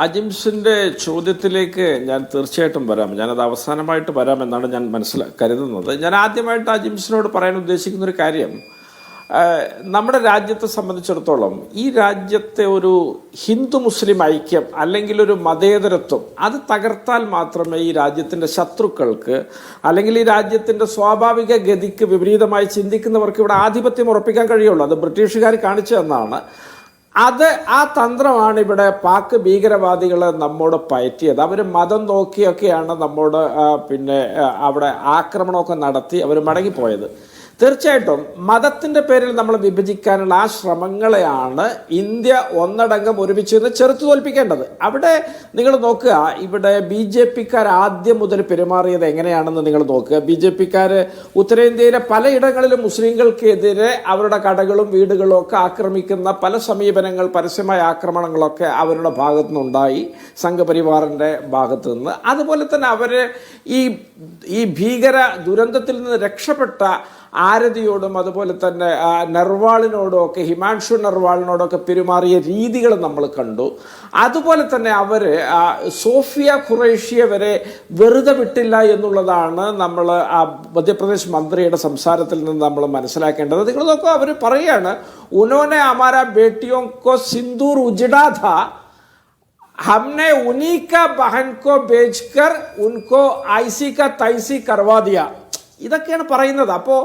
അജിംസിന്റെ ചോദ്യത്തിലേക്ക് ഞാൻ തീർച്ചയായിട്ടും വരാം. ഞാനത് അവസാനമായിട്ട് വരാമെന്നാണ് ഞാൻ കരുതുന്നത്. ഞാൻ ആദ്യമായിട്ട് അജിംസിനോട് പറയാൻ ഉദ്ദേശിക്കുന്ന ഒരു കാര്യം, നമ്മുടെ രാജ്യത്തെ സംബന്ധിച്ചിടത്തോളം ഈ രാജ്യത്തെ ഒരു ഹിന്ദു മുസ്ലിം ഐക്യം അല്ലെങ്കിൽ ഒരു മതേതരത്വം അത് തകർത്താൽ മാത്രമേ ഈ രാജ്യത്തിൻ്റെ ശത്രുക്കൾക്ക് അല്ലെങ്കിൽ ഈ രാജ്യത്തിൻ്റെ സ്വാഭാവിക ഗതിക്ക് വിപരീതമായി ചിന്തിക്കുന്നവർക്ക് ഇവിടെ ആധിപത്യം ഉറപ്പിക്കാൻ കഴിയുള്ളൂ. അത് ബ്രിട്ടീഷുകാർ കാണിച്ചു തന്നാണ്. ആ തന്ത്രമാണ് ഇവിടെ പാക് ഭീകരവാദികൾ നമ്മോട് പയറ്റിയത്. അവർ മതം നോക്കിയൊക്കെയാണ് നമ്മോട് അവിടെ ആക്രമണമൊക്കെ നടത്തി അവർ മടങ്ങിപ്പോയത്. തീർച്ചയായിട്ടും മതത്തിൻ്റെ പേരിൽ നമ്മൾ വിഭജിക്കാനുള്ള ആ ശ്രമങ്ങളെയാണ് ഇന്ത്യ ഒന്നടങ്കം ഒരുമിച്ച് നിന്ന് ചെറുത്തു തോൽപ്പിക്കേണ്ടത്. അവിടെ നിങ്ങൾ നോക്കുക, ഇവിടെ BJP-ക്കാർ ആദ്യം മുതൽ പെരുമാറിയത് എങ്ങനെയാണെന്ന് നിങ്ങൾ നോക്കുക. BJP-ക്കാർ ഉത്തരേന്ത്യയിലെ പലയിടങ്ങളിലും മുസ്ലിങ്ങൾക്കെതിരെ അവരുടെ കടകളും വീടുകളും ഒക്കെ ആക്രമിക്കുന്ന പല സമീപനങ്ങൾ, പരസ്യമായ ആക്രമണങ്ങളൊക്കെ അവരുടെ ഭാഗത്തു നിന്നുണ്ടായി, സംഘപരിവാറിൻ്റെ ഭാഗത്തു നിന്ന്. അതുപോലെ തന്നെ അവർ ഈ ഭീകര ദുരന്തത്തിൽ നിന്ന് രക്ഷപ്പെട്ട ആരതിയോടും അതുപോലെ തന്നെ നർവാളിനോടും ഒക്കെ, ഹിമാൻഷു നർവാളിനോടൊക്കെ പെരുമാറിയ രീതികൾ നമ്മൾ കണ്ടു. അതുപോലെ തന്നെ അവർ സോഫിയ ഖുറൈഷിയെ വരെ വെറുതെ വിട്ടില്ല എന്നുള്ളതാണ് നമ്മൾ ആ മധ്യപ്രദേശ് മന്ത്രിയുടെ സംസാരത്തിൽ നിന്ന് നമ്മൾ മനസ്സിലാക്കേണ്ടത്. നിങ്ങൾ നോക്കൂ, അവർ പറയാണ്, ഉനോനെ ഹമാര ബേട്ടിയോ കോ സിന്ദൂർ ഉജടാ ഥാ, हमने उन्हीं का बहन को बेचकर उनको ऐसी का तैसी करवा दिया. ഇതൊക്കെയാണ് പറയുന്നത്. അപ്പോൾ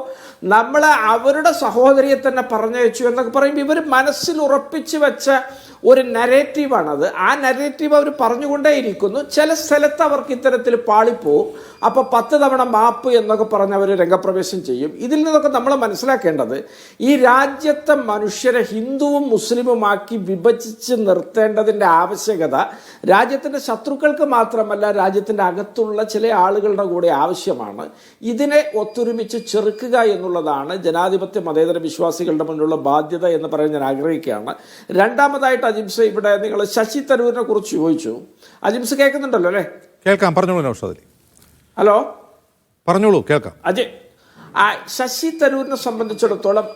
നമ്മൾ അവരുടെ സഹോദരിയെ തന്നെ പറഞ്ഞയച്ചു എന്നൊക്കെ പറയുമ്പോൾ ഇവർ മനസ്സിൽ ഉറപ്പിച്ച് വെച്ച ഒരു നരേറ്റീവാണത്. ആ നരേറ്റീവ് അവർ പറഞ്ഞുകൊണ്ടേയിരിക്കുന്നു. ചില സ്ഥലത്ത് അവർക്ക് ഇത്തരത്തിൽ പാളിപ്പോവും. അപ്പോൾ 10 തവണ മാപ്പ് എന്നൊക്കെ പറഞ്ഞ് അവർ രംഗപ്രവേശം ചെയ്യും. ഇതിൽ നിന്നൊക്കെ നമ്മൾ മനസ്സിലാക്കേണ്ടത്, ഈ രാജ്യത്തെ മനുഷ്യരെ ഹിന്ദുവും മുസ്ലിമുമാക്കി വിഭജിച്ച് നിർത്തേണ്ടതിൻ്റെ ആവശ്യകത രാജ്യത്തിൻ്റെ ശത്രുക്കൾക്ക് മാത്രമല്ല, രാജ്യത്തിൻ്റെ അകത്തുള്ള ചില ആളുകളുടെ കൂടെ ആവശ്യമാണ്. ഇതിനെ ഒത്തൊരുമിച്ച് ചെറുക്കുക എന്നുള്ളതാണ് ജനാധിപത്യ മതേതര വിശ്വാസികളുടെ മുന്നിലുള്ള ബാധ്യത എന്ന് പറയാൻ ഞാൻ ആഗ്രഹിക്കുകയാണ്. രണ്ടാമതായിട്ട് അജിംസ്, ഇവിടെ നിങ്ങൾ ശശി തരൂരിനെ കുറിച്ച് ചോദിച്ചു. അജിംസ് കേൾക്കുന്നുണ്ടല്ലോ അല്ലേ? കേൾക്കാം, പറഞ്ഞോളൂ നൗഷാദ്. ഹലോ, പറഞ്ഞോളൂ, കേൾക്കാം. ശശി തരൂരിനെ സംബന്ധിച്ചിടത്തോളം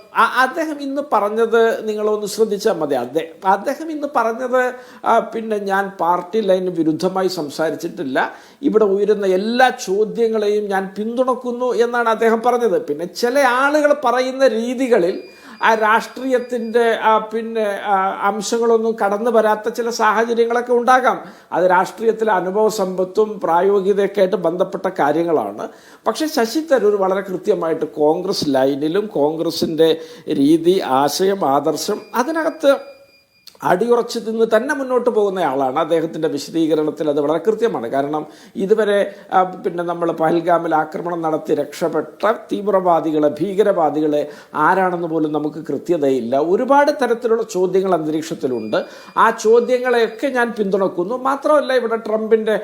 അദ്ദേഹം ഇന്ന് പറഞ്ഞത് നിങ്ങളൊന്ന് ശ്രദ്ധിച്ചാൽ മതി. അദ്ദേഹം ഇന്ന് പറഞ്ഞത്, ഞാൻ പാർട്ടി ലൈനിന് വിരുദ്ധമായി സംസാരിച്ചിട്ടില്ല, ഇവിടെ ഉയരുന്ന എല്ലാ ചോദ്യങ്ങളെയും ഞാൻ പിന്തുണക്കുന്നു എന്നാണ് അദ്ദേഹം പറഞ്ഞത്. പിന്നെ ചില ആളുകൾ പറയുന്ന രീതികളിൽ ആ രാഷ്ട്രീയത്തിൻ്റെ അംശങ്ങളൊന്നും കടന്നു വരാത്ത ചില സാഹചര്യങ്ങളൊക്കെ ഉണ്ടാകാം. അത് രാഷ്ട്രീയത്തിലെ അനുഭവ സമ്പത്തും പ്രായോഗികതയൊക്കെ ആയിട്ട് ബന്ധപ്പെട്ട കാര്യങ്ങളാണ്. പക്ഷേ ശശി തരൂർ വളരെ കൃത്യമായിട്ട് കോൺഗ്രസ് ലൈനിലും കോൺഗ്രസിൻ്റെ രീതി, ആശയം, ആദർശം അതിനകത്ത് അടിയുറച്ച് നിന്ന് തന്നെ മുന്നോട്ട് പോകുന്ന ആളാണ്. അദ്ദേഹത്തിൻ്റെ വിശദീകരണത്തിൽ അത് വളരെ കൃത്യമാണ്. കാരണം ഇതുവരെ നമ്മൾ പഹൽഗാമിൽ ആക്രമണം നടത്തി രക്ഷപ്പെട്ട തീവ്രവാദികളെ, ഭീകരവാദികളെ ആരാണെന്ന് പോലും നമുക്ക് കൃത്യതയില്ല. ഒരുപാട് തരത്തിലുള്ള ചോദ്യങ്ങൾ അന്തരീക്ഷത്തിലുണ്ട്. ആ ചോദ്യങ്ങളെയൊക്കെ ഞാൻ പിന്തുണക്കുന്നു. മാത്രമല്ല, ഇവിടെ ട്രംപിൻ്റെ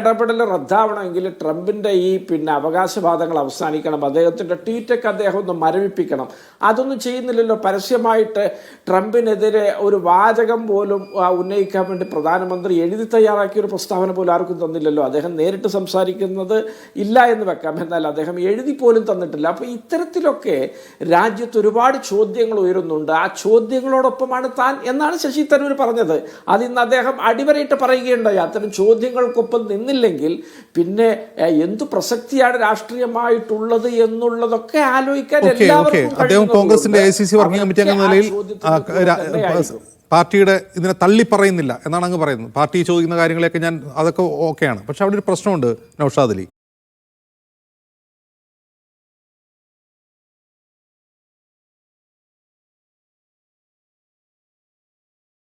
ഇടപെടൽ റദ്ദാവണമെങ്കിൽ ട്രംപിൻ്റെ ഈ അവകാശവാദങ്ങൾ അവസാനിക്കണം. അദ്ദേഹത്തിൻ്റെ ട്വീറ്റൊക്കെ അദ്ദേഹം ഒന്ന് മരവിപ്പിക്കണം. അതൊന്നും ചെയ്യുന്നില്ലല്ലോ. പരസ്യമായിട്ട് ട്രംപിനെതിരെ ഒരു വാചകം പോലും ഉന്നയിക്കാൻ വേണ്ടി പ്രധാനമന്ത്രി എഴുതി തയ്യാറാക്കിയ ഒരു പ്രസ്താവന പോലും ആർക്കും തന്നില്ലല്ലോ. അദ്ദേഹം നേരിട്ട് സംസാരിക്കുന്നത് ഇല്ല എന്ന് വെക്കാം, എന്നാൽ അദ്ദേഹം എഴുതി പോലും തന്നിട്ടില്ല. അപ്പോൾ ഇത്തരത്തിലൊക്കെ രാജ്യത്ത് ഒരുപാട് ചോദ്യങ്ങൾ ഉയരുന്നുണ്ട്. ആ ചോദ്യങ്ങളോടൊപ്പമാണ് താൻ എന്നാണ് ശശി തരൂർ പറഞ്ഞത്. അതിന്ന് അദ്ദേഹം അടിവരയിട്ട് പറയുകയുണ്ടായി. അത്തരം ചോദ്യങ്ങൾക്കൊപ്പം നിന്നില്ലെങ്കിൽ പിന്നെ എന്തു പ്രസക്തിയാണ് രാഷ്ട്രീയമായിട്ടുള്ളത് എന്നുള്ളതൊക്കെ ആലോചിക്കാൻ എല്ലാവർക്കും കോൺഗ്രസിന്റെ ACC വർക്കിംഗ് കമ്മിറ്റി എന്ന നിലയിൽ പാർട്ടിയുടെ ഇതിനെ തള്ളിപ്പറയുന്നില്ല എന്നാണ് അങ്ങ് പറയുന്നത്. പാർട്ടി ചോദിക്കുന്ന കാര്യങ്ങളെയൊക്കെ അതൊക്കെ ഓക്കെയാണ്. പക്ഷെ അവിടെ ഒരു പ്രശ്നമുണ്ട് നൗഷാദ് അലി.